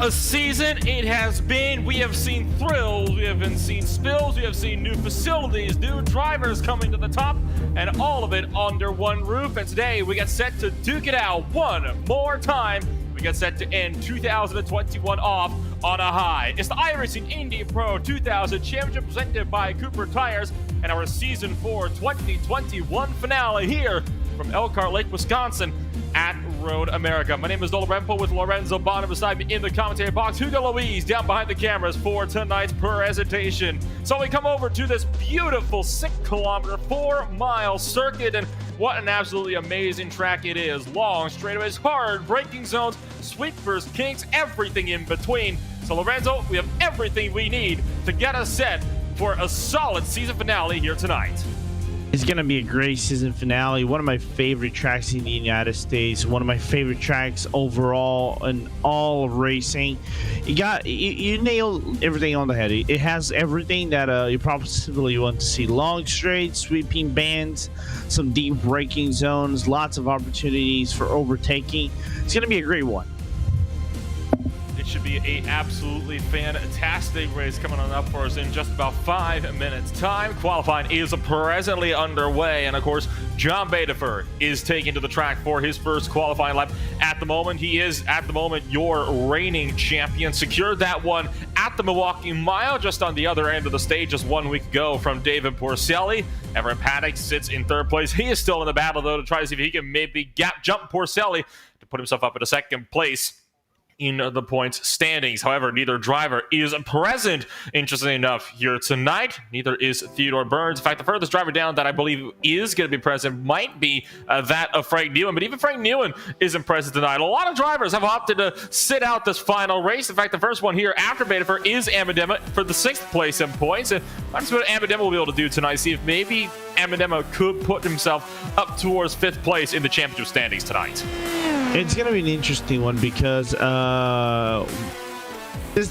a season it has been. We have seen thrills, we have seen spills, we have seen new facilities, new drivers coming to the top, and all of it under one roof. And today we get set to duke it out one more time. We get set to end 2021 off on a high. It's the iRacing Indy Pro 2000 Championship presented by Cooper Tires and our Season 4 2021 finale here from Elkhart Lake, Wisconsin at Road America. My name is Nolan Rempo with Lorenzo Bonner beside me in the commentary box. Hugo Luis down behind the cameras for tonight's presentation. So we come over to this beautiful 6-kilometer, 4-mile circuit, and what an absolutely amazing track it is. Long straightaways, hard braking zones, sweepers, kinks, everything in between. So Lorenzo, we have everything we need to get us set for a solid season finale here tonight. It's going to be a great season finale. One of my favorite tracks in the United States. One of my favorite tracks overall in all of racing. You nailed everything on the head. It has everything that you probably want to see. Long straight, sweeping bands, some deep braking zones, lots of opportunities for overtaking. It's going to be a great one. It should be a absolutely fantastic race coming on up for us in just about 5 minutes time. Qualifying is presently underway, and of course John Badefer is taking to the track for his first qualifying lap. At the moment, he is your reigning champion. Secured that one at the Milwaukee Mile, just on the other end of the stage just 1 week ago from David Porcelli. Everett Paddock sits in third place. He is still in the battle though to try to see if he can maybe jump Porcelli to put himself up at a second place in the points standings. However, neither driver is present, interestingly enough, here tonight. Neither is Theodore Burns. In fact, the furthest driver down that I believe is going to be present might be that of Frank Newen, but even Frank Newen isn't present tonight. A lot of drivers have opted to sit out this final race. In fact, the first one here after Badefer is Amadema for the 6th place in points, and that's what Amadema will be able to do tonight. See if maybe Amadema could put himself up towards 5th place in the championship standings tonight. It's going to be an interesting one because this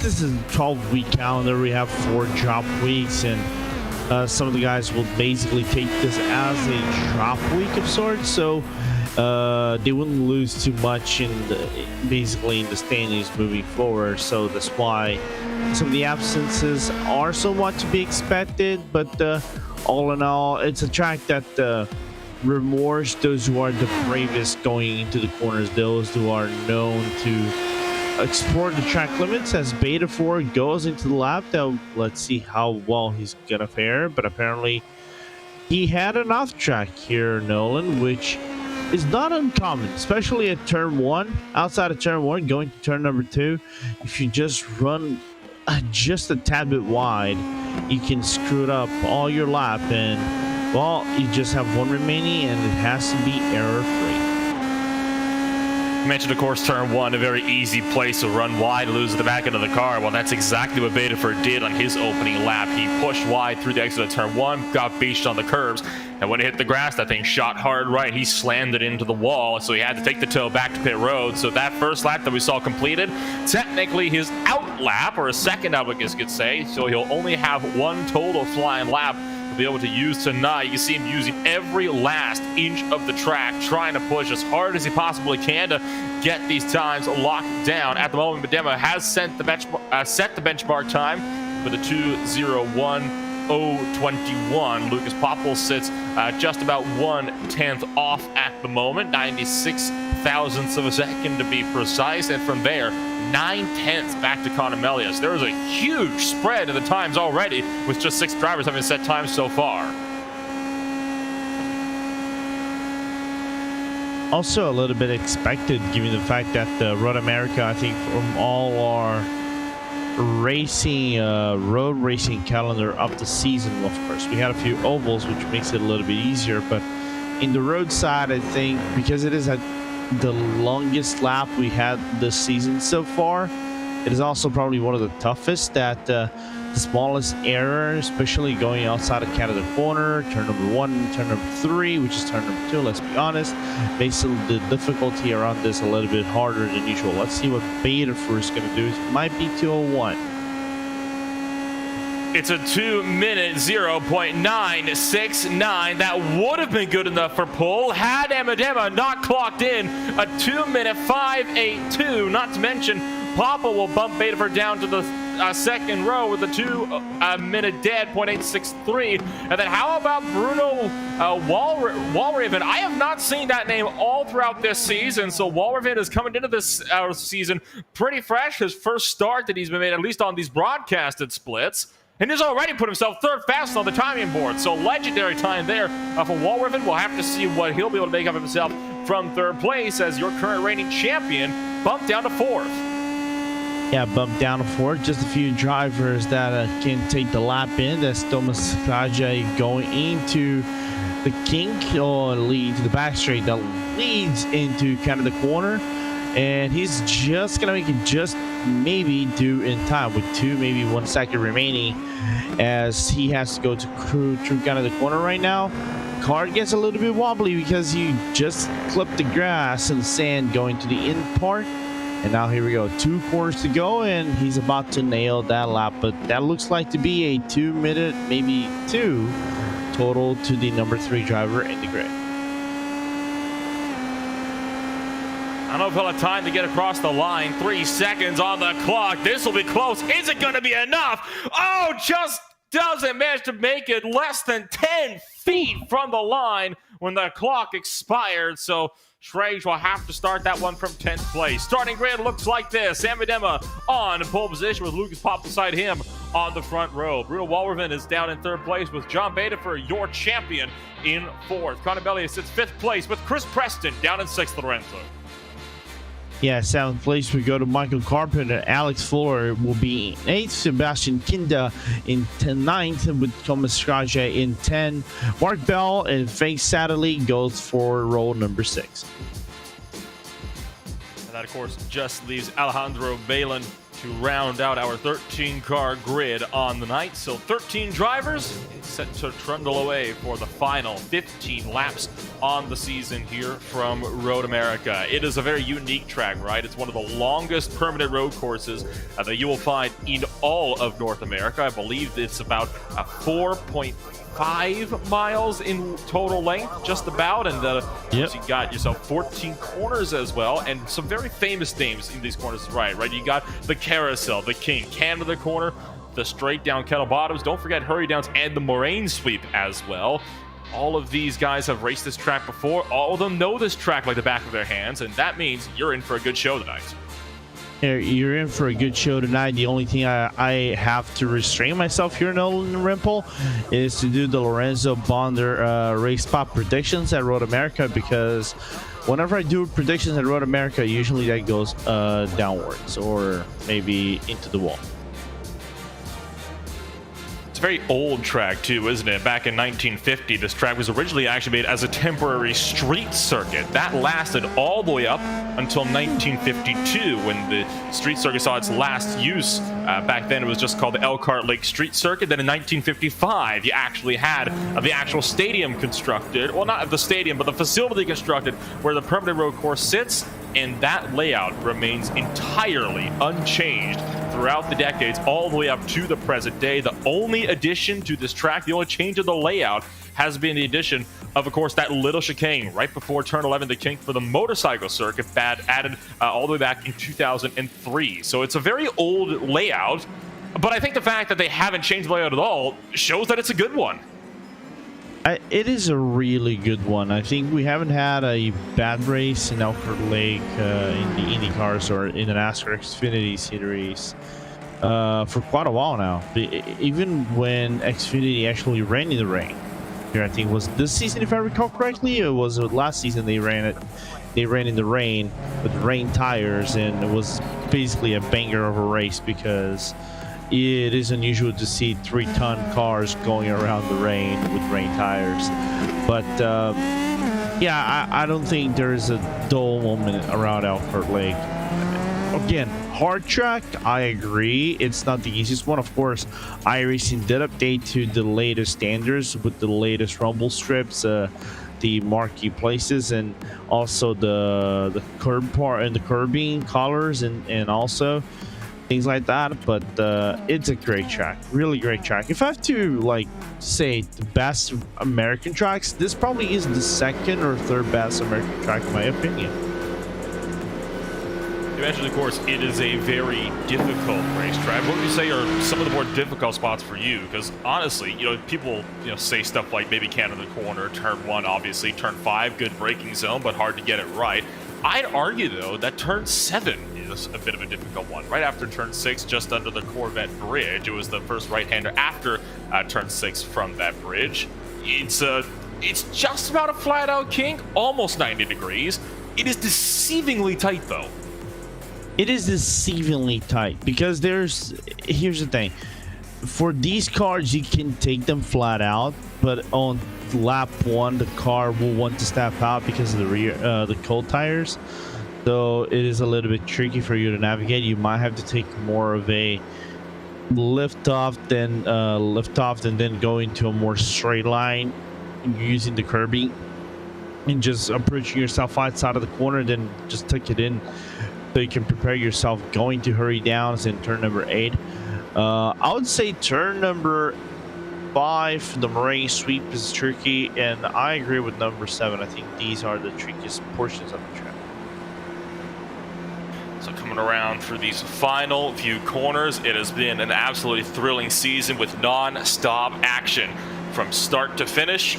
is a 12-week calendar. We have 4 drop weeks, and some of the guys will basically take this as a drop week of sorts, so they wouldn't lose too much basically in the standings moving forward. So that's why some of the absences are somewhat to be expected, but all in all, it's a track that remorse those who are the bravest going into the corners, those who are known to explore the track limits. As Badefer goes into the lap, though, let's see how well he's gonna fare. But apparently he had an off track here, Nolan, which is not uncommon, especially at turn 1. Outside of turn 1, going to turn number 2, if you just run just a tad bit wide, you can screw it up all your lap, and well, you just have one remaining, and it has to be error-free. You mentioned, of course, turn 1, a very easy place to run wide, lose the back end of the car. Well, that's exactly what Badefer did on his opening lap. He pushed wide through the exit of turn 1, got beached on the curbs, and when it hit the grass, that thing shot hard right. He slammed it into the wall, so he had to take the tow back to pit road. So that first lap that we saw completed, technically his out lap, or a second out, I guess you could say, so he'll only have one total flying lap be able to use tonight. You can see him using every last inch of the track, trying to push as hard as he possibly can to get these times locked down. At the moment, Badema has set the benchmark time with a 2:01.021. Lucas Popple sits just about 1/10 off at the moment, 96 thousandths of a second to be precise, and from there 9/10 back to Connor Melius. There is a huge spread in the times already, with just 6 drivers having set times so far. Also a little bit expected, given the fact that Road America, I think from all our racing road racing calendar up the season, of course we had a few ovals, which makes it a little bit easier, but in the road side, I think because it is the longest lap we had this season so far, it is also probably one of the toughest. That the smallest error, especially going outside of Canada corner, turn number 1, turn number 3, which is turn number 2, let's be honest, makes the difficulty around this a little bit harder than usual. Let's see what Badefer is going to do. It might be 2:01. It's a 2-minute 0.969. That would have been good enough for pole had Amadema not clocked in a 2-minute 5.82. Not to mention, Papa will bump Betaford down to the second row with a 2-minute dead, 0.863. And then how about Bruno Walraven? I have not seen that name all throughout this season, so Walraven is coming into this season pretty fresh. His first start that he's been made, at least on these broadcasted splits. And he's already put himself third fastest on the timing board. So legendary time there for Walraven. We'll have to see what he'll be able to make of himself from third place as your current reigning champion bumped down to fourth. Yeah, bumped down to fourth. Just a few drivers that can take the lap in. That's Thomas Kaja going into the kink or lead to the back straight that leads into kind of the corner. And he's just going to make it just maybe do in time with maybe 1 second remaining as he has to go to through kind of the corner right now. Car gets a little bit wobbly because he just clipped the grass and sand going to the in part. And now here we go, 2 corners to go, and he's about to nail that lap. But that looks like to be a 2 minute, maybe 2 total to the number 3 driver in the grid. I don't know if he'll have time to get across the line. 3 seconds on the clock. This will be close. Is it going to be enough? Oh, just doesn't manage to make it. Less than 10 feet from the line when the clock expired. So Schrage will have to start that one from 10th place. Starting grid looks like this. Sam Medema on pole position with Lucas Pop beside him on the front row. Bruno Walraven is down in third place with John Betaford, your champion, in fourth. Connor Bellier sits 5th place with Chris Preston down in 6th, Lorenzo. Yeah, 7th place we go to Michael Carpenter. Alex Fuller will be in 8th. Sebastian Kinda in 9th with Thomas Schrage in 10. Mark Bell and Frank Satterley goes for row number 6. And that, of course, just leaves Alejandro Balin to round out our 13-car grid on the night. So 13 drivers set to trundle away for the final 15 laps on the season here from Road America. It is a very unique track, right? It's one of the longest permanent road courses that you will find in all of North America. I believe it's about 4.5 miles in total length, just about. And you got yourself 14 corners as well, and some very famous names in these corners, right? You got the Carousel, the King, Canada Corner, the straight down Kettle Bottoms. Don't forget Hurry Downs and the Moraine Sweep as well. All of these guys have raced this track before. All of them know this track like the back of their hands, and that means you're in for a good show tonight. You're in for a good show tonight. The only thing I have to restrain myself here, Nolan Rimple, is to do the Lorenzo Bonder race spot predictions at Road America, because whenever I do predictions at Road America, usually that goes downwards or maybe into the wall. It's a very old track too, isn't it? Back in 1950, this track was originally actually made as a temporary street circuit. That lasted all the way up until 1952 when the street circuit saw its last use. Back then it was just called the Elkhart Lake Street Circuit. Then in 1955, you actually had the actual stadium constructed. Well, not the stadium, but the facility constructed where the permanent road course sits. And that layout remains entirely unchanged throughout the decades, all the way up to the present day. The only addition to this track, the only change of the layout, has been the addition of course, that little chicane right before turn 11 to kink for the motorcycle circuit, added all the way back in 2003. So it's a very old layout, but I think the fact that they haven't changed the layout at all shows that it's a good one. It is a really good one. I think we haven't had a bad race in Elkhart Lake in the IndyCars or in the NASCAR Xfinity series for quite a while now. Even when Xfinity actually ran in the rain. Here, I think it was this season, if I recall correctly, or was it last season they ran it? They ran in the rain with rain tires, and it was basically a banger of a race because it is unusual to see 3-ton cars going around the rain with rain tires. But yeah, I don't think there's a dull moment around Elkhart Lake. Again, hard track, I agree. It's not the easiest one. Of course, iRacing did update to the latest standards with the latest rumble strips, the marquee places, and also the curb part and the curbing colors and also things like that. But it's a great track, really great track. If I have to like say the best American tracks, this probably is the second or third best American track in my opinion. You mentioned, of course, it is a very difficult racetrack. What would you say are some of the more difficult spots for you? Because honestly, people, say stuff like maybe Canada Corner, Turn 1, obviously, Turn 5, good braking zone, but hard to get it right. I'd argue, though, that Turn 7 is a bit of a difficult one. Right after Turn 6, just under the Corvette Bridge, it was the first right-hander after Turn 6 from that bridge. It's just about a flat-out kink, almost 90 degrees. It is deceivingly tight, though. It is deceivingly tight because here's the thing. For these cars, you can take them flat out, but on lap 1, the car will want to step out because of the cold tires. So it is a little bit tricky for you to navigate. You might have to take more of a lift off and then go into a more straight line using the curbing and just approaching yourself outside of the corner, then just tuck it in so you can prepare yourself going to hurry downs in turn number 8. I would say turn number 5, the moraine sweep, is tricky, and I agree with number 7. I think these are the trickiest portions of the track. So coming around through these final few corners, it has been an absolutely thrilling season with non-stop action from start to finish,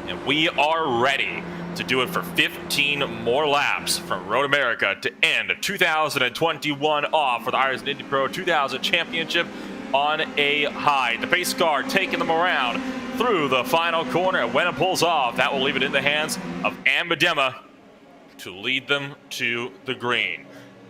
and we are ready to do it for 15 more laps from Road America to end 2021 off for the iRacing Indy Pro 2000 Championship on a high. The pace car taking them around through the final corner, and when it pulls off, that will leave it in the hands of Amadema to lead them to the green.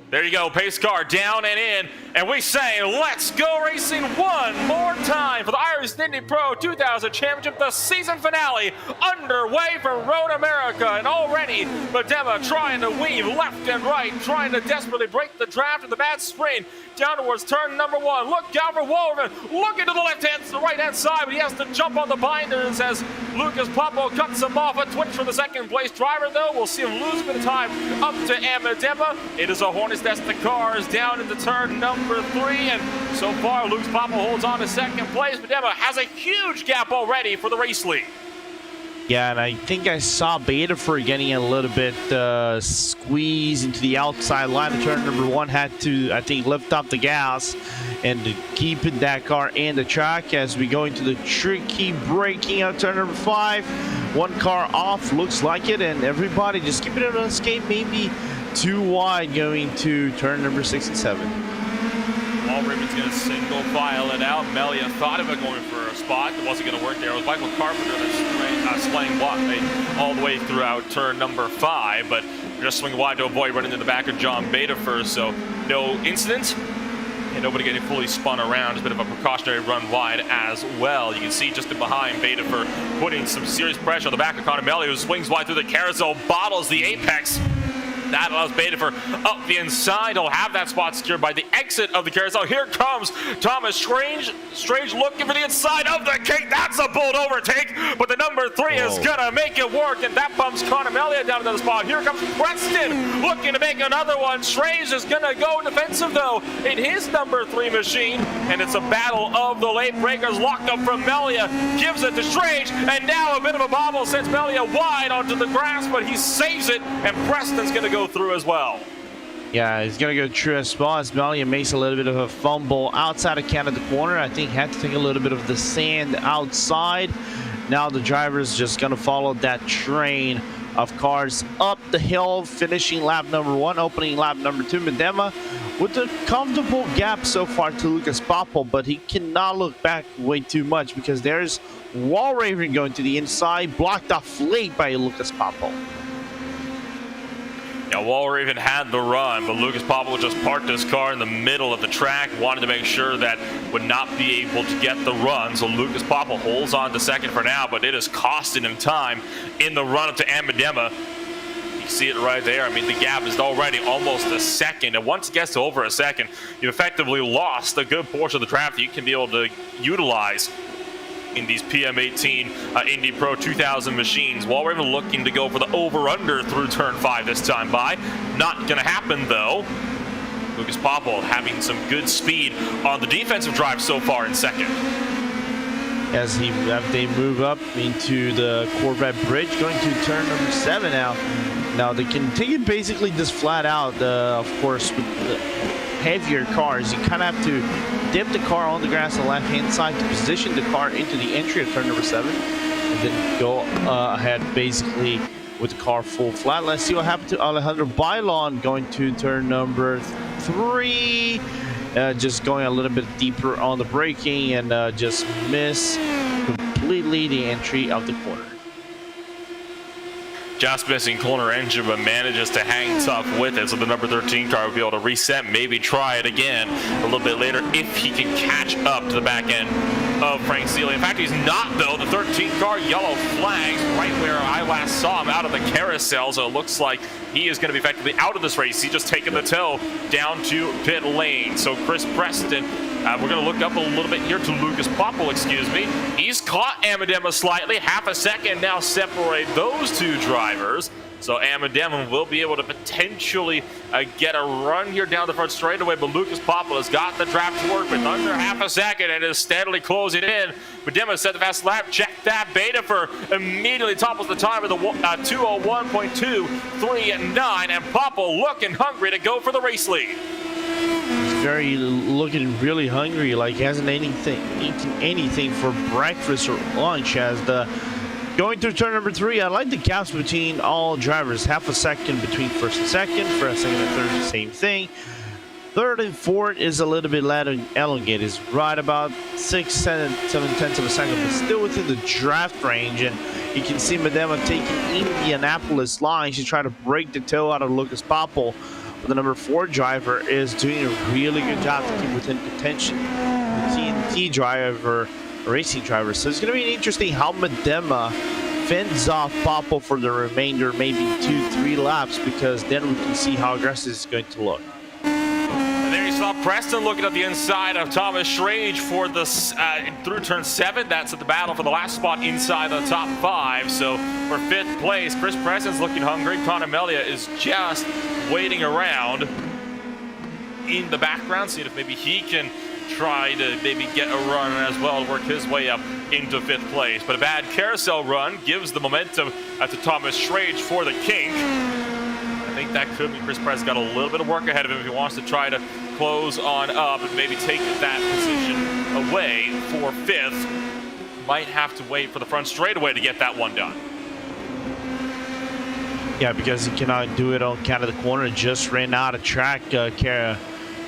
There you go, pace car down and in, and we say, let's go racing one more time for the iRacing Indy Pro 2000 Championship, the season finale underway for Road America, and already Amadema trying to weave left and right, trying to desperately break the draft of the bad sprint down towards turn number 1. Look out for Wallerman, looking to the right-hand side, but he has to jump on the binders as Lucas Papo cuts him off. A twitch for the second place driver, though. We'll see him lose a bit of time up to Amadema. It is a Hornets test. The cars down into turn number 3, and so far Lucas Papo holds on to second place. Amadema has a huge gap already for the race lead. Yeah, and I think I saw Betafor getting a little bit squeezed into the outside line of turn number 1. Had to, I think, lift up the gas and to keep that car in the track as we go into the tricky braking of turn number 5. One car off, looks like it, and everybody just keeping it on escape, maybe too wide going to turn number 6 and 7. Raven's going to single file it out. Melia thought about going for a spot. It wasn't going to work there. It was Michael Carpenter that's slaying block all the way throughout turn number 5, but just swing wide to avoid running in the back of John Betafor, so no incident. And nobody getting fully spun around. Just a bit of a precautionary run wide as well. You can see just behind Betafor putting some serious pressure on the back of Conor Melia, who swings wide through the carousel, bottles the apex. That allows Betafor up the inside. He'll have that spot secured by the exit of the carousel. Here comes Thomas Strange. Strange looking for the inside of the cake. That's a bold overtake, but the number 3 is gonna make it work, and that bumps Conor Melia down to the spot. Here comes Preston looking to make another one. Strange is gonna go defensive though in his number 3 machine, and it's a battle of the late breakers. Locked up from Melia, gives it to Strange, and now a bit of a bobble sends Melia wide onto the grass, but he saves it, and Preston's gonna go through as well. Yeah, he's gonna go true as well as Melia makes a little bit of a fumble outside of Canada corner. I think had to take a little bit of the sand outside. Now the driver's just gonna follow that train of cars up the hill, finishing lap number 1, opening lap number 2. Amadema with a comfortable gap so far to Lucas Papo, but he cannot look back way too much because there's Walraven going to the inside, blocked off late by Lucas Papo. Yeah, Walraven had the run, but Lucas Papo just parked his car in the middle of the track, wanted to make sure that would not be able to get the run. So Lucas Papo holds on to second for now, but it is costing him time in the run up to Amadema. You see it right there. I mean, the gap is already almost a second, and once it gets to over a second, you effectively lost a good portion of the traffic you can be able to utilize in these PM18 Indy Pro 2000 machines. Walraven looking to go for the over-under through turn 5 this time by. Not going to happen, though. Lucas Papo having some good speed on the defensive drive so far in second. as they move up into the Corvette Bridge, going to turn number 7 now. Now they can take it basically just flat out. Of course, with the heavier cars, you kind of have to dip the car on the grass on the left-hand side to position the car into the entry of turn number 7, and then go ahead basically with the car full flat. Let's see what happened to Alejandro Bailon going to turn number 3. Just going a little bit deeper on the braking and just miss completely the entry of the corner. Just missing corner engine, but manages to hang tough with it. So the number 13 car will be able to reset, maybe try it again a little bit later if he can catch up to the back end of Frank Sealy. In fact, he's not, though. The 13 car yellow flags right where I last saw him, out of the carousel. So it looks like he is going to be effectively out of this race. He's just taking the tow down to pit lane. So Chris Preston, we're going to look up a little bit here to Lucas Popple, excuse me. He's caught Amadema slightly. Half a second now separate those two drivers. So Amadema will be able to potentially get a run here down the front straightaway, but Lucas Popple has got the draft to work with under half a second and is steadily closing in. Amadema set the fast lap. Check that. Betafer immediately topples the time with a 2:01.239, and Popple looking hungry to go for the race lead. Looking really hungry, like he hasn't eaten anything for breakfast or lunch. As the going through turn number 3, I like the gaps between all drivers. Half a second between first and second and third, same thing. Third and fourth is a little bit elongated. It's right about 7 tenths of a second, but still within the draft range. And you can see Medema taking Indianapolis line. She's trying to break the toe out of Lucas Popple. The number 4 driver is doing a really good job to keep within contention. The TNT driver, racing driver. So it's going to be interesting how Medema fends off Popple for the remainder, maybe 2-3 laps, because then we can see how aggressive it's going to look. And there you saw Preston looking at the inside of Thomas Schrage for the through turn 7. That's at the battle for the last spot inside the top 5. So for 5th place, Chris Preston's looking hungry. Connor Melia is just waiting around in the background, seeing if maybe he can try to maybe get a run as well, work his way up into 5th place. But a bad carousel run gives the momentum to Thomas Schrage for the kink. I think that could be Chris Preston got a little bit of work ahead of him if he wants to try to close on up and maybe take that position away for 5th. Might have to wait for the front straightaway to get that one done. Yeah, because he cannot do it on count of the corner. Just ran out of track.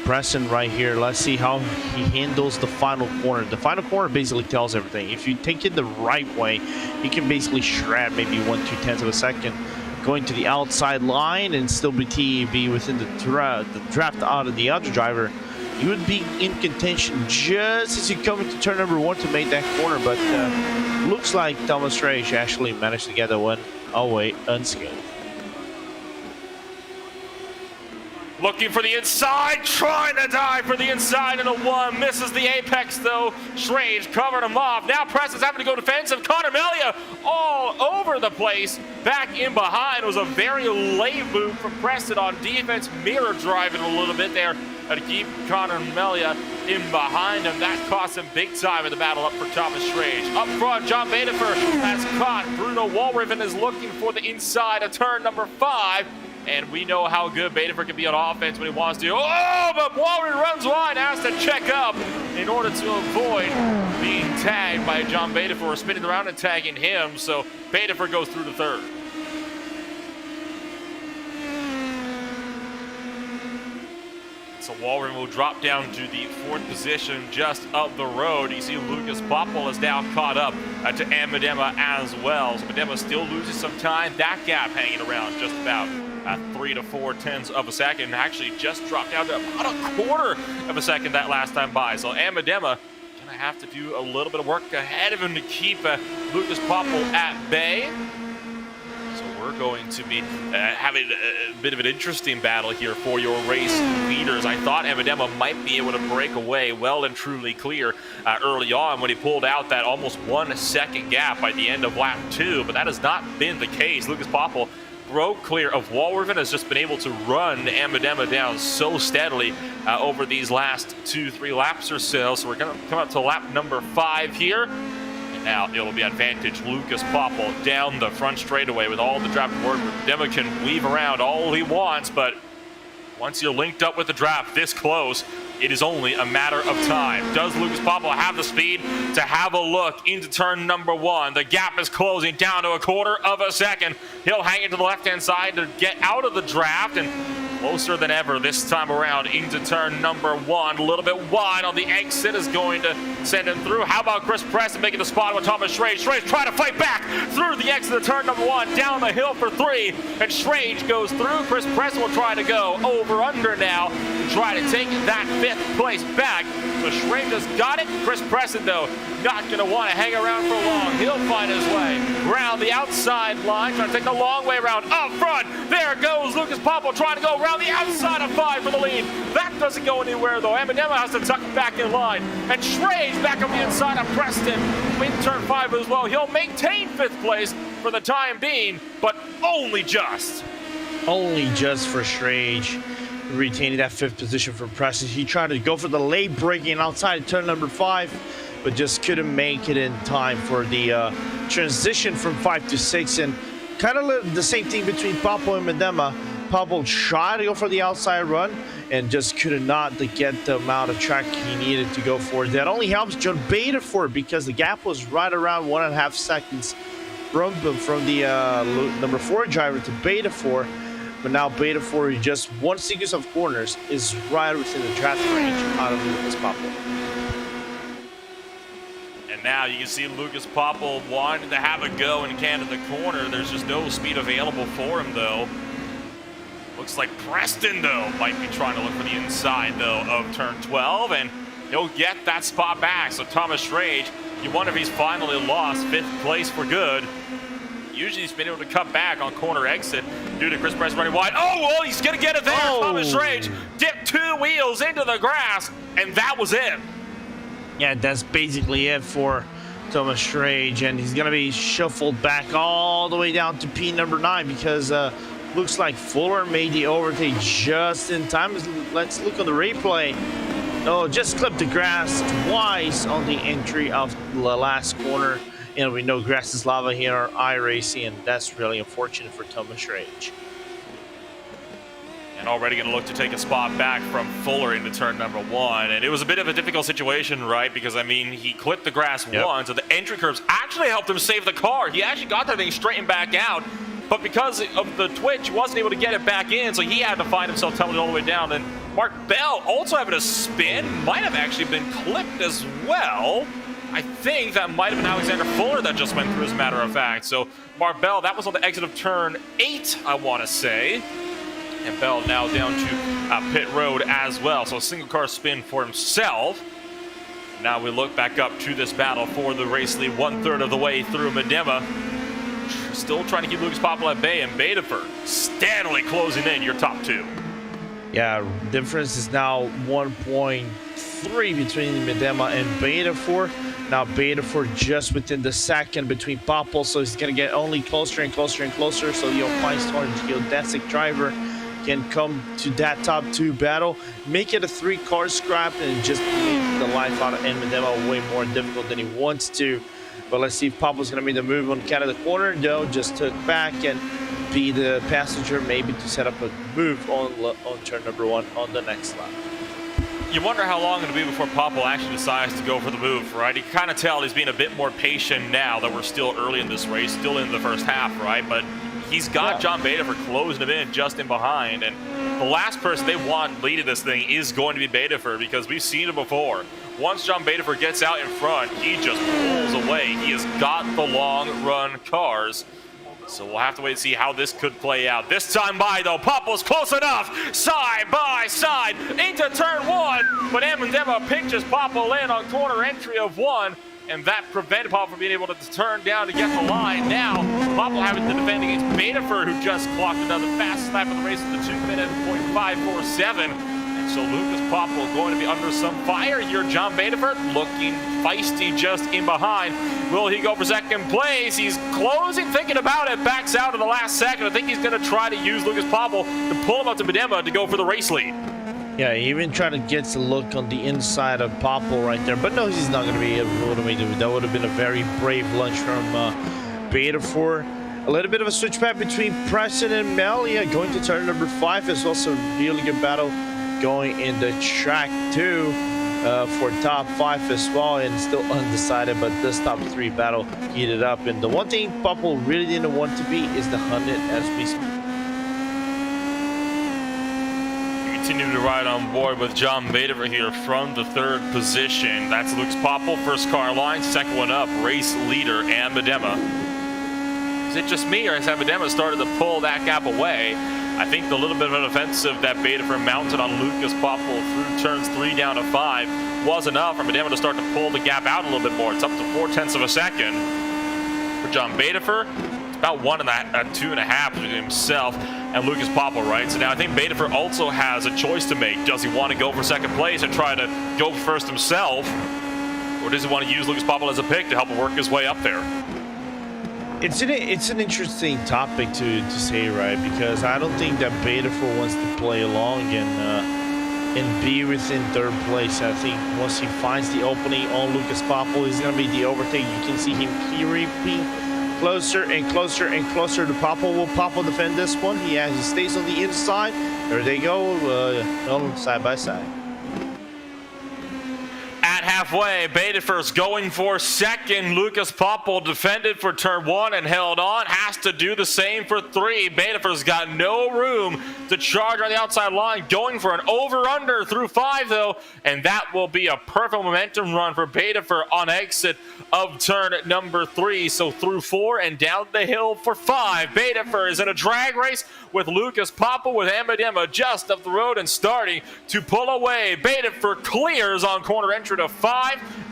Preston right here. Let's see how he handles the final corner. The final corner basically tells everything. If you take it the right way, you can basically shred maybe 1-2 tenths of a second going to the outside line and still be within the draft out of the other driver. You would be in contention just as you come into turn number 1 to make that corner, but looks like Thomas Schrage actually managed to get that one away unscathed. Looking for the inside, trying to dive for the inside in a 1. Misses the apex though. Schrage covered him off. Now Preston's having to go defensive. Connor Melia all over the place. Back in behind. It was a very late move from Preston on defense. Mirror driving a little bit there to keep Connor Melia in behind him. That cost him big time in the battle up for Thomas Schrage. Up front, John Betafer has caught. Bruno Wallraven is looking for the inside of turn number 5. And we know how good Betafer can be on offense when he wants to. Oh, but Wallraven runs wide, has to check up in order to avoid being tagged by John Betafer, spinning around and tagging him. So Betafer goes through to 3rd. So Wallraven will drop down to the 4th position just up the road. You see Lucas Popple is now caught up to Amadema as well. So Amadema still loses some time. That gap hanging around just about 3 to 4 tenths of a second. Actually just dropped down to about a 1/4 of a second that last time by. So Amadema gonna have to do a little bit of work ahead of him to keep Lucas Popple at bay. So we're going to be having a bit of an interesting battle here for your race leaders. I thought Amadema might be able to break away well and truly clear early on when he pulled out that almost 1 second gap by the end of lap 2, but that has not been the case. Lucas Popple broke clear of Wallraven, has just been able to run Amadema down so steadily over these last 2-3 laps or so. So we're going to come up to lap number 5 here. Now it'll be advantage Lucas Popple down the front straightaway with all the draft work. Dema can weave around all he wants, but once you're linked up with the draft this close, it is only a matter of time. Does Lucas Popple have the speed to have a look into turn number 1? The gap is closing down to a quarter of a second. He'll hang it to the left-hand side to get out of the draft, and closer than ever this time around into turn number 1. A little bit wide on the exit is going to send him through. How about Chris Preston making the spot with Thomas Schrage? Schrage trying to fight back through the exit of turn number 1, down the hill for 3, and Schrage goes through. Chris Preston will try to go over-under now to try to take that 5th place back. So Schrage has got it. Chris Preston, though, not going to want to hang around for long. He'll find his way around the outside line, trying to take the long way around up front. There goes Lucas Popple trying to go around the outside of 5 for the lead. That doesn't go anywhere, though. Eminem has to tuck it back in line. And Schrage back on the inside of Preston in turn 5 as well. He'll maintain 5th place for the time being, but only just. Only just for Schrage. Retaining that 5th position for Preston. He tried to go for the late braking outside turn number 5, but just couldn't make it in time for the transition from 5 to 6. And kind of the same thing between Popple and Medema. Popple tried to go for the outside run and just could not get the amount of track he needed to go for. That only helps John Badeford because the gap was right around 1.5 seconds from the number 4 driver to Badeford. But now Badeford, just one sequence of corners, is right within the draft range out of Lucas Popple. And now you can see Lucas Popple wanting to have a go in Canada corner. There's just no speed available for him, though. Looks like Preston, though, might be trying to look for the inside, though, of turn 12, and he'll get that spot back. So Thomas Schrage, you wonder if he's finally lost 5th place for good. Usually he's been able to cut back on corner exit due to Chris Preston running wide. Oh, well, he's going to get it there. Oh. Thomas Schrage dipped 2 wheels into the grass, and that was it. Yeah, that's basically it for Thomas Schrage, and he's going to be shuffled back all the way down to P number 9 because looks like Fuller made the overtake just in time. Let's look at the replay. Oh, just clipped the grass twice on the entry of the last corner. And we know grass is lava here on iRacing, and that's really unfortunate for Thomas Schrage. And already going to look to take a spot back from Fuller into turn number 1. And it was a bit of a difficult situation, right? Because, I mean, he clipped the grass once, so the entry curves actually helped him save the car. He actually got that thing straightened back out. But because of the twitch, he wasn't able to get it back in, so he had to find himself tumbling all the way down. And Mark Bell also having a spin, might have actually been clipped as well. I think that might have been Alexander Fuller that just went through, as a matter of fact. So Mark Bell, that was on the exit of turn 8, I want to say. And Bell now down to pit road as well. So a single car spin for himself. Now we look back up to this battle for the race lead, 1/3 of the way through Medema. Still trying to keep Lucas Popple at bay, and Badeford steadily closing in your top 2. Yeah, difference is now 1.3 between Medema and Badeford. Now Badeford just within the second between Popple, so he's going to get only closer and closer and closer. So your five-star geodesic driver can come to that top 2 battle, make it a 3-car scrap, and just make the life out of Medema way more difficult than he wants to. But let's see if Popple's going to make the move on Canada corner. No, just took back and be the passenger, maybe to set up a move on turn number 1 on the next lap. You wonder how long it'll be before Popple actually decides to go for the move, right? You can kind of tell he's being a bit more patient now that we're still early in this race, still in the first half, right? But he's got John Badeford closing him in just in behind. And the last person they want leading this thing is going to be Badeford, because we've seen it before. Once John Badeford gets out in front, he just pulls away. He has got the long run cars. So we'll have to wait and see how this could play out. This time by, though, Popple's close enough. Side by side into turn 1. But Emendema pinches Popple in on corner entry of 1. And that prevented Popple from being able to turn down to get the line. Now, Popple having to defend against Badeford, who just clocked another fastest lap of the race in the 2-minute .547. So Lucas Popple going to be under some fire here. John Badeford looking feisty just in behind. Will he go for second place? He's closing, thinking about it, backs out in the last second. I think he's going to try to use Lucas Popple to pull him up to Medema to go for the race lead. Yeah, he even tried to get a look on the inside of Popple right there, but no, he's not going to be able to make it. That would have been a very brave lunge from Beta 4. A little bit of a switchback between Preston and Mel. Yeah, going to turn number 5 is also a really good battle going in the track 2 for top 5 as well, and still undecided, but this top 3 battle heated up. And the one thing Popple really didn't want to be is the 100 as we speak. Continue to ride on board with John Badever here from the 3rd position. That's Lucas Popple, first car line. Second one up, race leader Ambedema. Is it just me, or has Ambedema started to pull that gap away? I think the little bit of an offensive that Badever mounted on Lucas Popple through turns 3 down to 5 was enough for Ambedema to start to pull the gap out a little bit more. It's up to 0.4 of a second for John Badever. It's about 2.5 between himself and Lucas Popple, right? So now I think Badever also has a choice to make. Does he want to go for second place and try to go first himself? Or does he want to use Lucas Popple as a pick to help him work his way up there? It's an interesting topic to say, right? Because I don't think that Badever wants to play along and be within 3rd place. I think once he finds the opening on Lucas Popple, is going to be the overtake. You can see him creeping closer and closer and closer to Popple. Will Popple defend this one? He stays on the inside. There they go, side by side. At halfway, Badefer's going for second. Lucas Popple defended for turn 1 and held on. Has to do the same for 3. Badefer's got no room to charge on the outside line. Going for an over-under through 5, though. And that will be a perfect momentum run for Badefer on exit of turn number 3. So through 4 and down the hill for 5. Badefer is in a drag race with Lucas Popple, with Ambedema just up the road and starting to pull away. Badefer clears on corner entry to 5.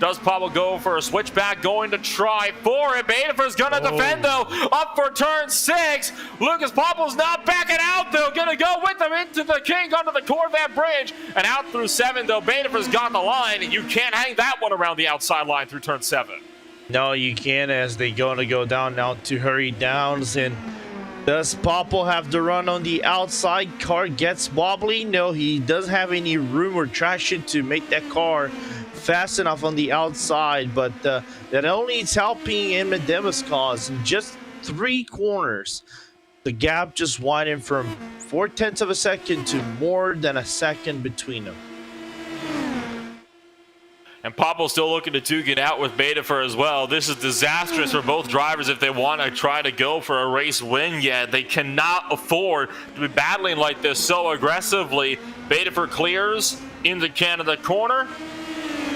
Does Popple go for a switchback? Going to try for it. Badefer's gonna defend, though. Up for turn 6. Lucas Popple's not backing out, though. Gonna go with him into the King, onto the Corvette Bridge, and out through 7, though. Badefer's got the line, and you can't hang that one around the outside line through turn 7. No, you can't, as they're gonna go down now to hurry downs. And does Popple have the run on the outside? Car gets wobbly. No, he doesn't have any room or traction to make that car fast enough on the outside, but that only is helping Ambedema's cause. In just 3 corners, the gap just widened from 0.4 of a second to more than a second between them. And Popple's still looking to duke it out with Badefer as well. This is disastrous for both drivers if they want to try to go for a race win yet. They cannot afford to be battling like this so aggressively. Badefer clears into Canada corner.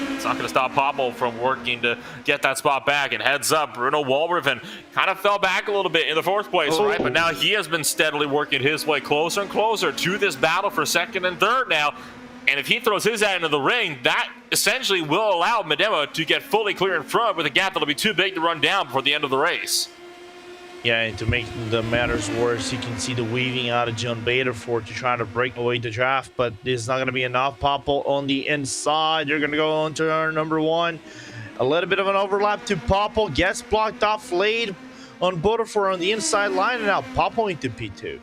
It's not going to stop Popple from working to get that spot back. And heads up, Bruno Walraven kind of fell back a little bit in the 4th place, right? But now he has been steadily working his way closer and closer to this battle for 2nd and 3rd now. And if he throws his hat into the ring, that essentially will allow Ambedema to get fully clear in front with a gap that'll be too big to run down before the end of the race. Yeah, and to make the matters worse, you can see the weaving out of John Badefer to try to break away the draft, but it's not going to be enough. Popple on the inside. You're going to go on to turn number 1. A little bit of an overlap to Popple. Gets blocked off late on Badefer on the inside line, and now Popple into P2.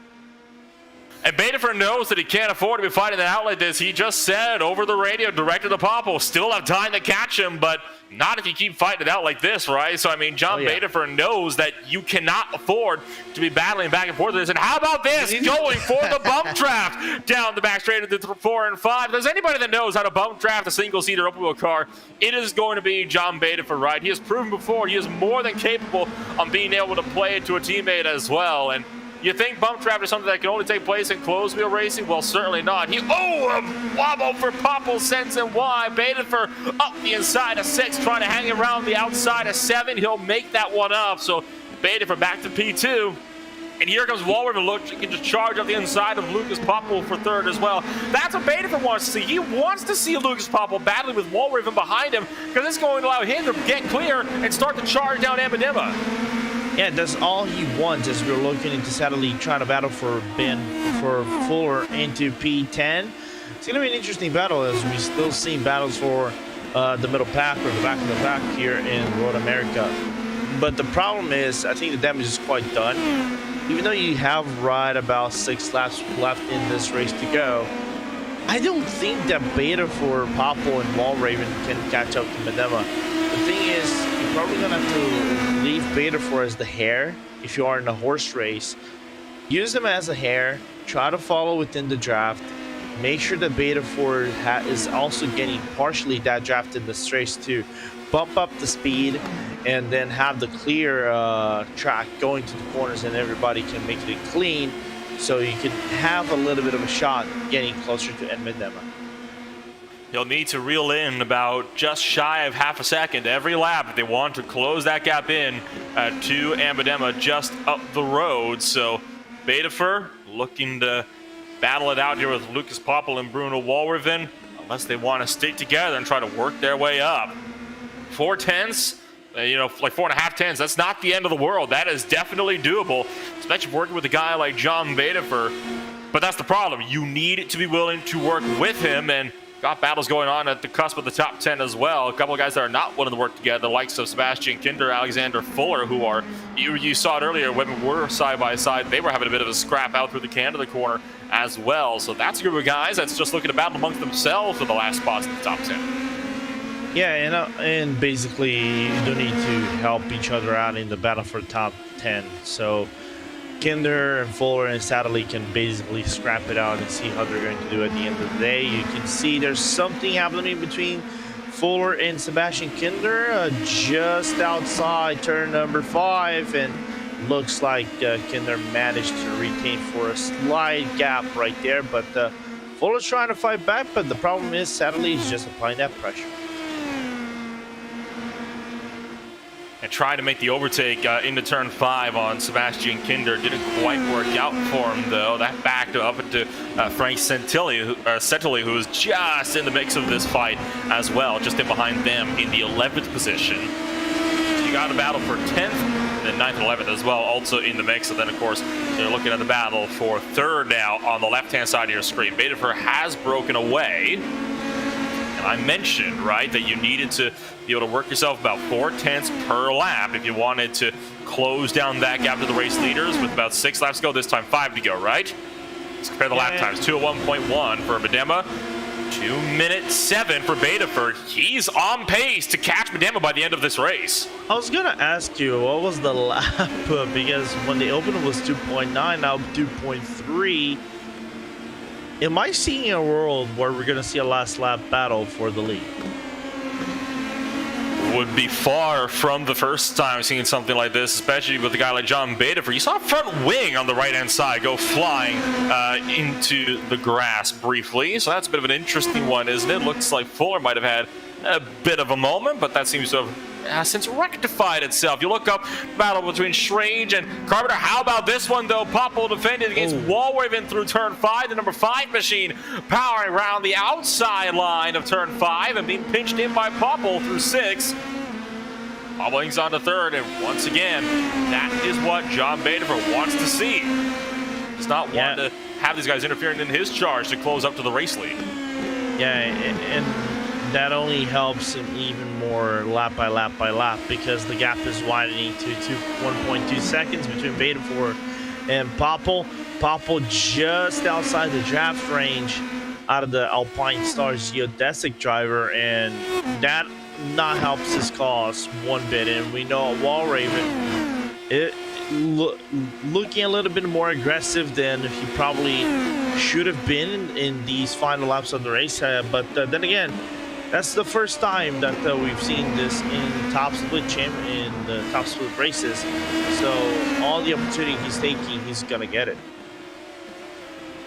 And Badefer knows that he can't afford to be fighting that out like this. He just said over the radio, directed to Popple, still have time to catch him, but not if you keep fighting it out like this, right? So, I mean, John Badefer knows that you cannot afford to be battling back and forth with this. And how about this? Going for the bump draft down the back straight into 4 and 5. If there's anybody that knows how to bump draft a single-seater open-wheel car, it is going to be John Badefer, right? He has proven before he is more than capable of being able to play it to a teammate as well. And you think bump draft is something that can only take place in closed wheel racing? Well, certainly not. A wobble for Popple sends him wide. Badefer up the inside of 6, trying to hang around the outside of 7. He'll make that one up. So Badefer back to P2. And here comes Walraven looking to charge up the inside of Lucas Popple for 3rd as well. That's what Badefer wants to see. He wants to see Lucas Popple battling with Walraven behind him, because it's going to allow him to get clear and start to charge down Ambedema. Yeah, that's all he wants, as we're looking into Saturday trying to battle for Fuller into P10. It's going to be an interesting battle, as we still see battles for the middle pack or the back of the pack here in Road America. But the problem is, I think the damage is quite done. Even though you have right about 6 laps left in this race to go, I don't think that Beta for Popple and Walraven can catch up to Medema. The thing is, you're probably gonna have to leave Beta for as the hare if you are in a horse race. Use them as a hare, try to follow within the draft, make sure that Beta 4 is also getting partially that draft in this race too. Bump up the speed and then have the clear track going to the corners and everybody can make it clean, so you can have a little bit of a shot getting closer to Medema. He'll need to reel in about just shy of half a second every lap if they want to close that gap in to Medema just up the road. So Betafer looking to battle it out here with Lucas Popple and Bruno Walraven, unless they want to stick together and try to work their way up. 4 tenths, you know, like 4.5 tenths, that's not the end of the world. That is definitely doable, especially working with a guy like John Betafer. But that's the problem. You need to be willing to work with him, and got battles going on at the cusp of the top 10 as well. A couple of guys that are not willing to work together, the likes of Sebastian Kinder, Alexander Fuller, who are, you saw it earlier, when we were side by side, they were having a bit of a scrap out through the Canada corner as well. So that's a group of guys that's just looking to battle amongst themselves for the last spots in the top 10. Yeah, and basically you don't need to help each other out in the battle for top 10. So Kinder and Fuller and Satterley can basically scrap it out and see how they're going to do at the end of the day. You can see there's something happening between Fuller and Sebastian Kinder just outside turn number 5, and looks like Kinder managed to retain for a slight gap right there, but Fuller's trying to fight back, but the problem is Satterley is just applying that pressure. And trying to make the overtake into turn 5 on Sebastian Kinder. Didn't quite work out for him, though. That backed up into Frank Centelli, who was just in the mix of this fight as well, just in behind them in the 11th position. So you got a battle for 10th, and then 9th and 11th as well, also in the mix. And then, of course, you're looking at the battle for 3rd now on the left-hand side of your screen. Betafer has broken away. And I mentioned, right, that you needed to be able to work yourself about 4 tenths per lap if you wanted to close down that gap to the race leaders with about 6 laps to go, this time 5 to go, right? Let's compare the lap times. 2:01.1 for Medema, 2:07 for Betafer. He's on pace to catch Medema by the end of this race. I was gonna ask you, what was the lap? Because when they opened it was 2.9, now 2.3. Am I seeing a world where we're going to see a last lap battle for the lead? Would be far from the first time seeing something like this, especially with a guy like John Betafer. You saw a front wing on the right-hand side go flying into the grass briefly, so that's a bit of an interesting one, isn't it? Looks like Fuller might have had a bit of a moment, but that seems to have since rectified itself. You look up, battle between Strange and Carpenter. How about this one, though? Popple defended against Walraven through turn 5. The number 5 machine powering around the outside line of turn 5 and being pinched in by Popple through 6. Popple's on to 3rd, and once again, that is what John Betafer wants to see. Does not want to have these guys interfering in his charge to close up to the race lead. Yeah, and that only helps him even more lap by lap by lap, because the gap is widening to 1.2 seconds between Betafor and Popple. Popple just outside the draft range out of the Alpine Stars geodesic driver, and that not helps his cause one bit. And we know Walraven looking a little bit more aggressive than he probably should have been in these final laps of the race, but then again, that's the first time that we've seen this in top split races. So all the opportunity he's taking, he's gonna get it.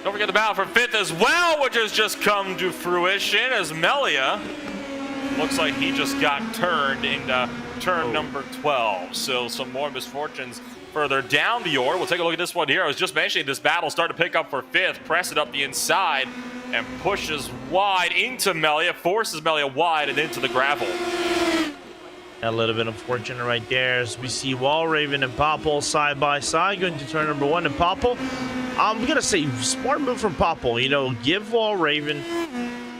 Don't forget the battle for 5th as well, which has just come to fruition as Melia looks like he just got turned in turn number 12. So some more misfortunes further down the order. We'll take a look at this one here. I was just mentioning this battle started to pick up for 5th, press it up the inside, and pushes wide into Melia, forces Melia wide and into the gravel. A little bit unfortunate right there as we see Walraven and Popple side by side going to turn number 1. And Popple, I'm going to say smart move from Popple. You know, give Walraven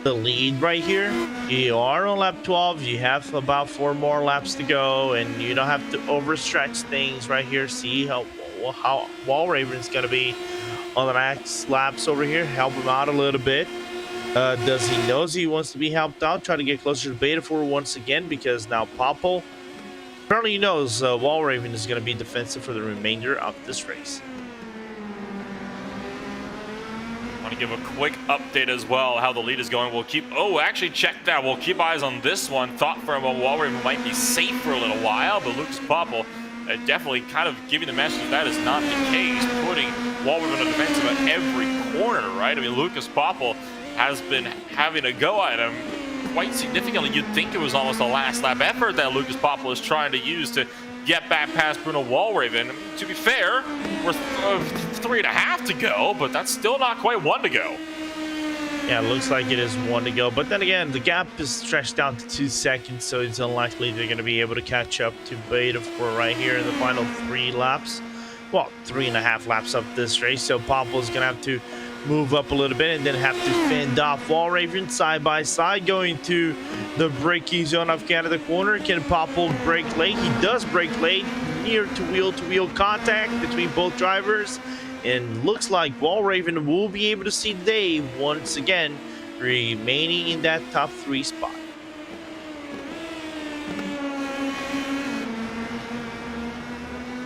the lead right here. You are on lap 12. You have about 4 more laps to go, and you don't have to overstretch things right here. See how Walraven's going to be on the next laps over here. Help him out a little bit. Does he knows he wants to be helped out? Try to get closer to Beta 4 once again, because now Popple apparently knows Walraven is going to be defensive for the remainder of this race. I want to give a quick update as well how the lead is going. We'll keep, oh, actually check that. We'll keep eyes on this one. Thought for a moment Walraven might be safe for a little while, but Lucas Popple definitely kind of giving the message that is not the case, putting Walraven on the defensive at every corner, right? I mean, Lucas Popple has been having a go at him quite significantly. You'd think it was almost a last lap effort that Lucas Popple is trying to use to get back past Bruno Walraven. To be fair, we're 3.5 to go, but that's still not quite 1 to go. Yeah, it looks like it is 1 to go. But then again, the gap is stretched down to 2 seconds, so it's unlikely they're going to be able to catch up to Beta 4 right here in the final 3 laps. Well, 3.5 laps up this race, so Popple is going to have to move up a little bit and then have to fend off Walraven side by side, going to the braking zone of Canada corner. Can Popple brake late? He does brake late, near to wheel contact between both drivers, and looks like Walraven will be able to see the day once again, remaining in that top 3 spot.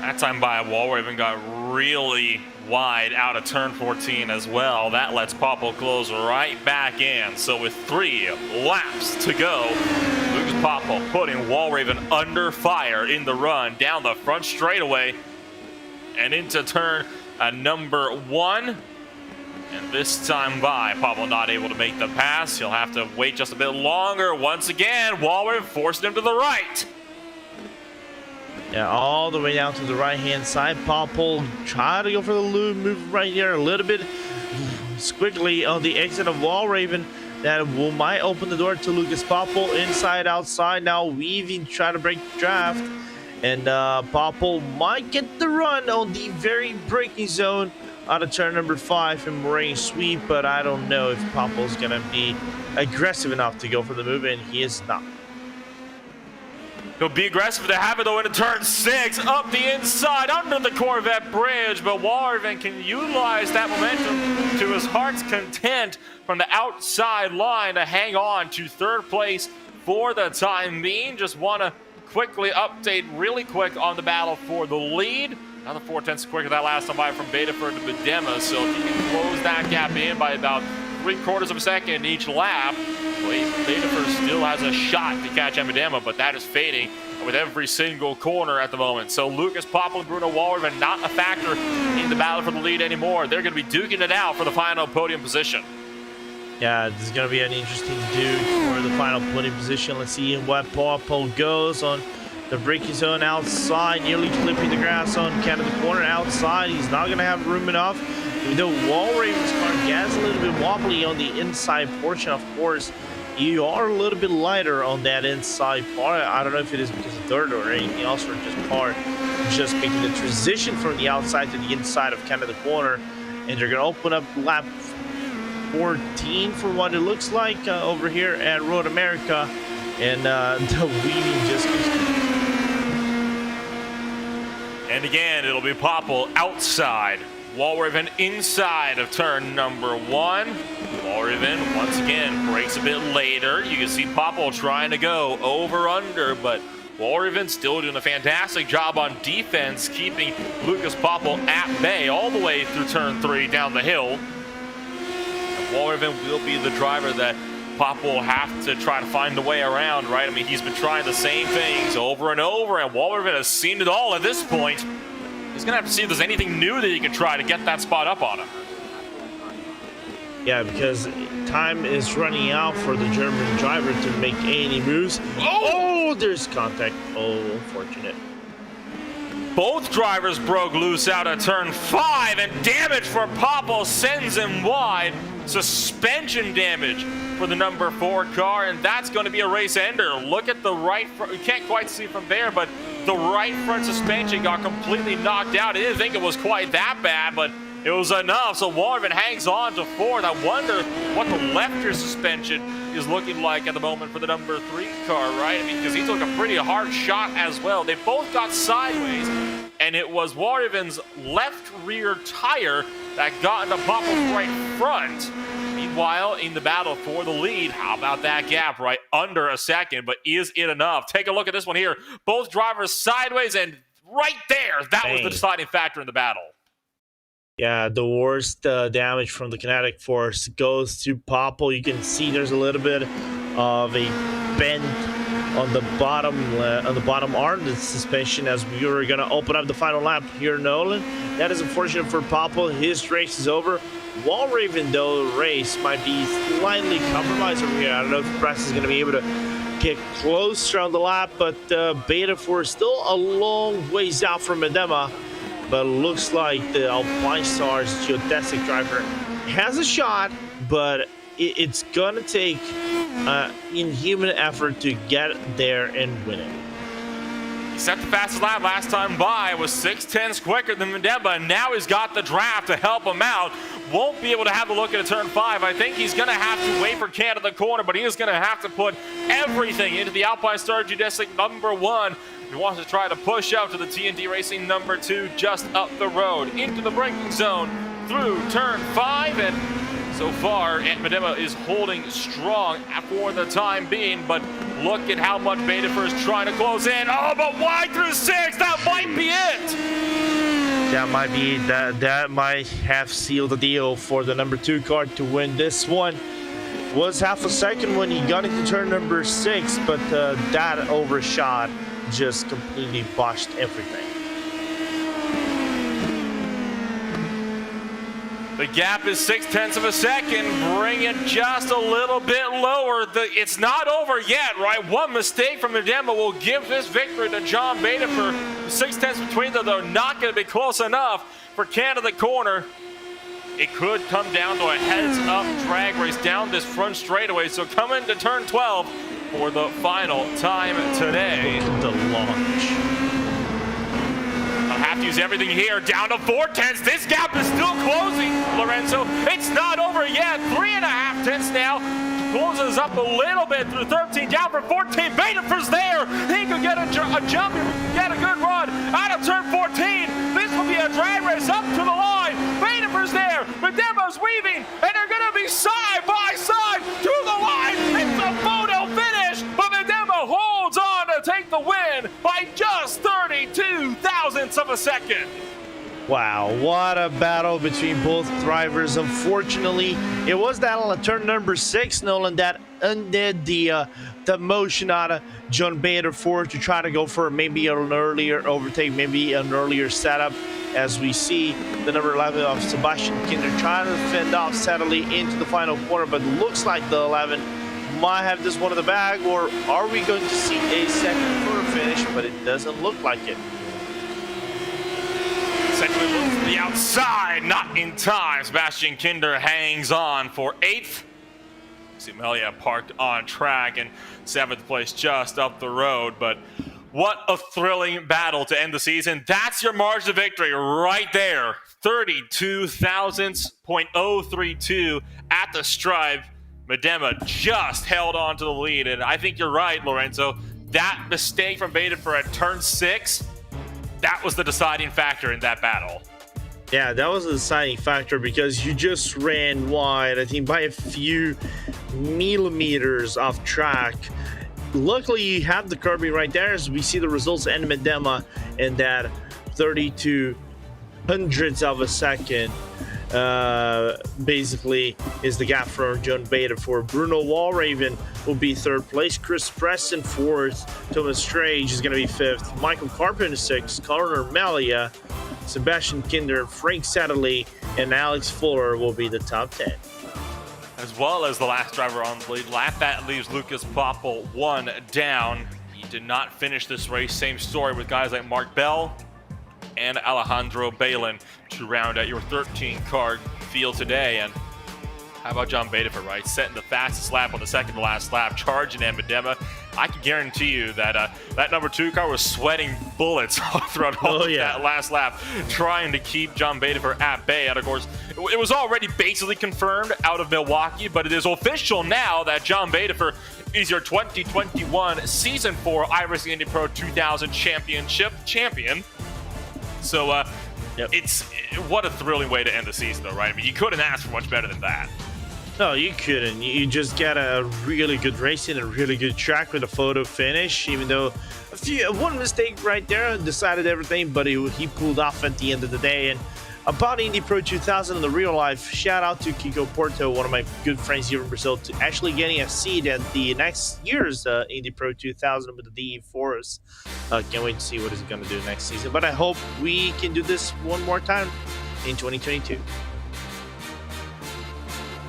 That time by Walraven got really wide out of turn 14 as well. That lets Popple close right back in. So with 3 laps to go, Lucas Popple putting Walraven under fire in the run down the front straightaway and into turn number 1. And this time by Popple not able to make the pass. He'll have to wait just a bit longer. Once again, Walraven forced him to the right. Yeah, all the way down to the right-hand side. Popple try to go for the loop, move right here a little bit squiggly on the exit of Walraven. That might open the door to Lucas Popple. Inside, outside, now weaving, try to break the draft. And Popple might get the run on the very braking zone out of turn number 5 in Moraine Sweep, but I don't know if Popple's going to be aggressive enough to go for the move, and he is not. He'll be aggressive to have it though into turn 6, up the inside, under the Corvette bridge, but Walraven can utilize that momentum to his heart's content from the outside line to hang on to 3rd place for the time being. Just want to quickly update really quick on the battle for the lead. Another 4/10 quicker that last time by from Bedford to Bedema, so if you can close that gap in by about 3/4 of a second each lap, Bedford still has a shot to catch Bedema, but that is fading with every single corner at the moment. So Lucas Popple and Bruno Walraven not a factor in the battle for the lead anymore. They're going to be duking it out for the final podium position. Yeah, this is going to be an interesting duke for the final podium position. Let's see what Popple goes on the braking zone outside, nearly clipping the grass on Canada corner outside. He's not going to have room enough. Even though Walraven's car gets a little bit wobbly on the inside portion, of course, you are a little bit lighter on that inside part. I don't know if it is because of dirt or anything else, or just car just making the transition from the outside to the inside of Canada corner. And they're going to open up lap 14 for what it looks like over here at Road America. And the weaving just keeps. And again, it'll be Popple outside, Walraven inside of turn number 1. Walraven once again breaks a bit later. You can see Popple trying to go over under, but Walraven still doing a fantastic job on defense, keeping Lucas Popple at bay all the way through turn 3 down the hill. And Walraven will be the driver that Popple will have to try to find a way around, right? I mean, he's been trying the same things over and over, and Walraven has seen it all at this point. He's going to have to see if there's anything new that he can try to get that spot up on him. Yeah, because time is running out for the German driver to make any moves. Oh, there's contact. Oh, unfortunate. Both drivers broke loose out of turn 5, and damage for Popple sends him wide. Suspension damage for the number 4 car, and that's going to be a race ender. Look at the right front. You can't quite see from there, but the right front suspension got completely knocked out. I didn't think it was quite that bad, but it was enough. So Walraven hangs on to 4th. I wonder what the left rear suspension is looking like at the moment for the number 3 car, right? I mean, because he took a pretty hard shot as well. They both got sideways, and it was Walraven's left rear tire that got into Popple's right front. while in the battle for the lead. How about that gap, right? Under a second, but is it enough? Take a look at this one here. Both drivers sideways, and right there, that was the deciding factor in the battle. Yeah, the worst damage from the kinetic force goes to Popple. You can see there's a little bit of a bend on the bottom arm, the suspension, as we were going to open up the final lap here, Nolan. That is unfortunate for Popple. His race is over. Walraven, though, race might be slightly compromised over here. I don't know if the press is going to be able to get close around the lap, but Beta 4 is still a long ways out from Medema. But it looks like the Alpine Stars geodesic driver has a shot, but it's going to take inhuman effort to get there and win it. He set the fastest lap last time by, was 6/10 quicker than Medema, and now he's got the draft to help him out. Won't be able to have a look at a turn 5. I think he's going to have to wait for Canada corner, but he is going to have to put everything into the Alpine Star geodesic number 1. He wants to try to push out to the TNT Racing number 2 just up the road into the braking zone through turn 5, and so far Medema is holding strong for the time being, but look at how much Beta is trying to close in. Oh, but wide through 6, that might be it. That might be that might have sealed the deal for the number 2 car to win this one. Was half a second when he got into turn number 6, but that overshot just completely botched everything. The gap is 6/10 of a second, bring it just a little bit lower. It's not over yet, right? One mistake from Medema will give this victory to John Beta. For 6/10 between them, though, not going to be close enough for Canada corner. It could come down to a heads-up drag race down this front straightaway. So coming to turn 12 for the final time today. The launch. I'll have to use everything here. Down to 4/10. This gap is still closing, Lorenzo. It's not over yet. 3.5 tenths now. Closes up a little bit through 13. Down for 14. Betafer's there. He could get a jump. He could get a good run out of turn 14. This will be a drag race up to the line. Betafer's there. Medema's weaving. And they're going to be side by side to the line. It's a photo finish. But Medema holds on to take the win by just 32 thousandths of a second. Wow, what a battle between both drivers. Unfortunately, it was that on turn number 6, Nolan, that undid the motion out of John Beta 4 to try to go for maybe an earlier overtake, maybe an earlier setup. As we see the number 11 of Sebastian Kinder trying to fend off steadily into the final corner, but looks like the 11 might have this one in the bag, or are we going to see a second quarter finish? But it doesn't look like it. Secondly, looks to the outside, not in time. Sebastian Kinder hangs on for 8th. Simelia parked on track in 7th place just up the road, but what a thrilling battle to end the season. That's your margin of victory right there. 32 thousandths, .032 at the stripe. Medema just held on to the lead, and I think you're right, Lorenzo. That mistake from Beta for at turn 6, that was the deciding factor in that battle. Yeah, that was the deciding factor because you just ran wide, I think, by a few millimeters off track. Luckily, you have the curbing right there as we see the results and Medema and that 32 hundredths of a second basically is the gap for John Beta. For Bruno Walraven will be 3rd place, Chris Preston 4th, Thomas Strage is going to be 5th, Michael Carpenter 6th, Connor Melia, Sebastian Kinder, Frank Satterley, and Alex Fuller will be the top 10. As well as the last driver on the lead lap. That leaves Lucas Popple 1 down. He did not finish this race. Same story with guys like Mark Bell and Alejandro Balin to round out your 13-car field today. And how about John Beta, right? Setting the fastest lap on the second to last lap, charging in Medema. I can guarantee you that that number 2 car was sweating bullets throughout all of that last lap, trying to keep John Beta at bay. And of course, it was already basically confirmed out of Milwaukee, but it is official now that John Beta is your 2021 Season 4 iRacing Indy Pro 2000 Championship champion. So it's what a thrilling way to end the season, though, right? I mean, you couldn't ask for much better than that. No, you couldn't. You just got a really good race in a really good track with a photo finish, even though one mistake right there decided everything, but he pulled off at the end of the day. And about Indy Pro 2000 in the real life, shout out to Kiko Porto, one of my good friends here in Brazil, to actually getting a seat at the next year's Indy Pro 2000 with the DE Forest. Can't wait to see what he's going to do next season. But I hope we can do this one more time in 2022.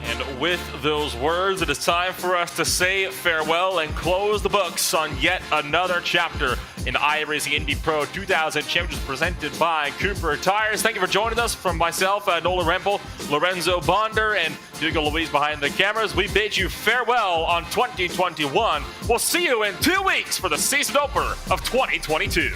And with those words, it is time for us to say farewell and close the books on yet another chapter in iRacing Indy Pro 2000 Championship presented by Cooper Tires. Thank you for joining us. From myself, Nolan Rempel, Lorenzo Bonder, and Hugo Luis behind the cameras, we bid you farewell on 2021. We'll see you in 2 weeks for the season opener of 2022.